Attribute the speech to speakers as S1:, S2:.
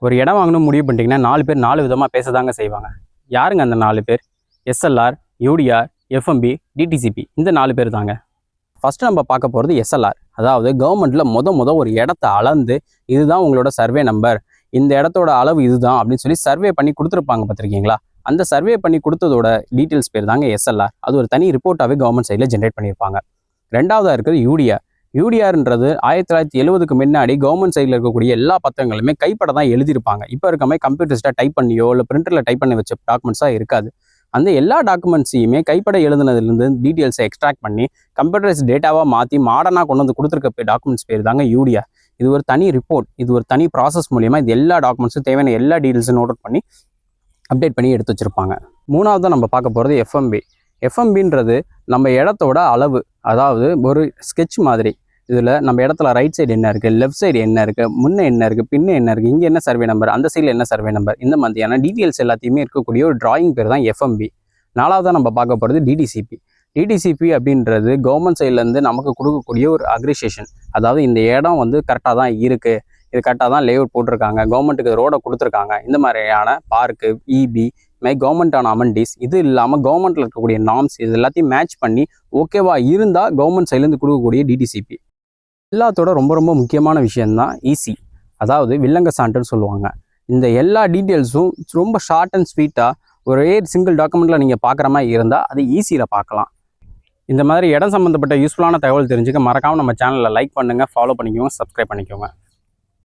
S1: ஒரு இடம் வாங்கணும் முடிவு பண்ணிட்டீங்கன்னா 4 பேர் 4 விதமாக பேசதாங்க செய்வாங்க. யாருங்க அந்த 4 பேர்? SLR, UTR, FMB, DTCP. இந்த 4 பேர் தாங்க. ஃபஸ்ட்டு நம்ம பார்க்க போகிறது எஸ்எல்ஆர். அதாவது கவர்மெண்ட்டில் மொத ஒரு இடத்த அளந்து இதுதான் உங்களோட சர்வே நம்பர், இந்த இடத்தோட அளவு இதுதான் அப்படின்னு சொல்லி சர்வே பண்ணி கொடுத்துருப்பாங்க பார்த்துருக்கீங்களா? அந்த சர்வே பண்ணி கொடுத்ததோட டீட்டெயில்ஸ் பேர் தாங்க எஸ்எல்ஆர். அது ஒரு தனி ரிப்போர்ட்டாகவே கவர்மெண்ட் சைடில் ஜென்ரேட் பண்ணியிருப்பாங்க. ரெண்டாவதாக இருக்கிறது யூடிஆர். யூடிஆர்ன்றது 1970க்கு முன்னாடி கவர்மெண்ட் சைடில் இருக்கக்கூடிய எல்லா பத்திரங்களுமே கைப்பட தான் எழுதியிருப்பாங்க. இப்போ இருக்க மாதிரி கம்ப்யூட்டர்ஸ்ட்டாக டைப் பண்ணியோ இல்லை பிரிண்டரில் டைப் பண்ணி வச்ச டாக்குமெண்ட்ஸாக இருக்காது. அந்த எல்லா டாக்குமெண்ட்ஸையுமே கைப்பட எழுதுனதுலேருந்து டீட்டெயில்ஸை எக்ஸ்ட்ராக்ட் பண்ணி கம்ப்யூட்டரைஸ் டேட்டாவாக மாற்றி மாடர்னாக கொண்டு வந்து கொடுத்துருக்க டாக்குமெண்ட்ஸ் பேர் தாங்க யூடிஆர். இது ஒரு தனி ரிப்போர்ட், இது ஒரு தனி ப்ராசஸ் மூலியமாக இது எல்லா டாக்குமெண்ட்ஸும் தேவையான எல்லா டீட்டெயில்ஸும் நோட் பண்ணி அப்டேட் பண்ணி எடுத்து வச்சுருப்பாங்க. மூணாவது நம்ம பார்க்க போகிறது எஃப்எம்பி. எஃப்எம்பின்றது நம்ம இடத்தோட அளவு, அதாவது ஒரு ஸ்கெட்ச் மாதிரி. இதில் நம்ம இடத்துல ரைட் சைடு என்ன இருக்குது, லெஃப்ட் சைடு என்ன இருக்குது, முன்னே என்ன இருக்குது, பின்னே என்ன இருக்குது, இங்கே என்ன சர்வே நம்பர், அந்த சைடில் என்ன சர்வே நம்பர், இந்த மாதிரியான டீட்டெயில்ஸ் எல்லாத்தையுமே இருக்கக்கூடிய ஒரு டிராயிங் பேர் தான் எஃப்எம்பி. நாலாவதாக நம்ம பார்க்க போகிறது டிடிசிபி. டிடிசிபி அப்படின்றது கவர்மெண்ட் சைட்லேருந்து நமக்கு கொடுக்கக்கூடிய ஒரு அக்ரிசியேஷன். அதாவது இந்த இடம் வந்து கரெக்டாக தான் இருக்குது, இது கரெக்டாக தான் லேஅவுட் போட்டிருக்காங்க, கவர்மெண்ட்டுக்கு ரோடை கொடுத்துருக்காங்க, இந்த மாதிரியான பார்க்கு, இபி, கவர்மெண்ட்டான அமெண்டிஸ், இது இல்லாமல் கவர்மெண்ட்டில் இருக்கக்கூடிய நார்ம்ஸ், இது எல்லாத்தையும் மேட்ச் பண்ணி ஓகேவா இருந்தால் கவர்மெண்ட் சைட்லேருந்து கொடுக்கக்கூடிய டிடிசிபி. எல்லாத்தோட ரொம்ப முக்கியமான விஷயந்தான் இசி, அதாவது வில்லங்க சான்றுன்னு சொல்லுவாங்க. இந்த எல்லா டீட்டெயில்ஸும் ரொம்ப ஷார்ட் அண்ட் ஸ்வீட்டாக ஒரே சிங்கிள் டாக்குமெண்ட்டில் நீங்கள் பார்க்குற மாதிரி இருந்தால் அது ஈஸியில் பார்க்கலாம். இந்த மாதிரி இடம் சம்மந்தப்பட்ட யூஸ்ஃபுல்லான தகவல் தெரிஞ்சுக்க மறக்காமல் நம்ம சேனலில் லைக் பண்ணுங்கள், ஃபாலோ பண்ணிக்கோங்க, சப்ஸ்கிரைப் பண்ணிக்கோங்க.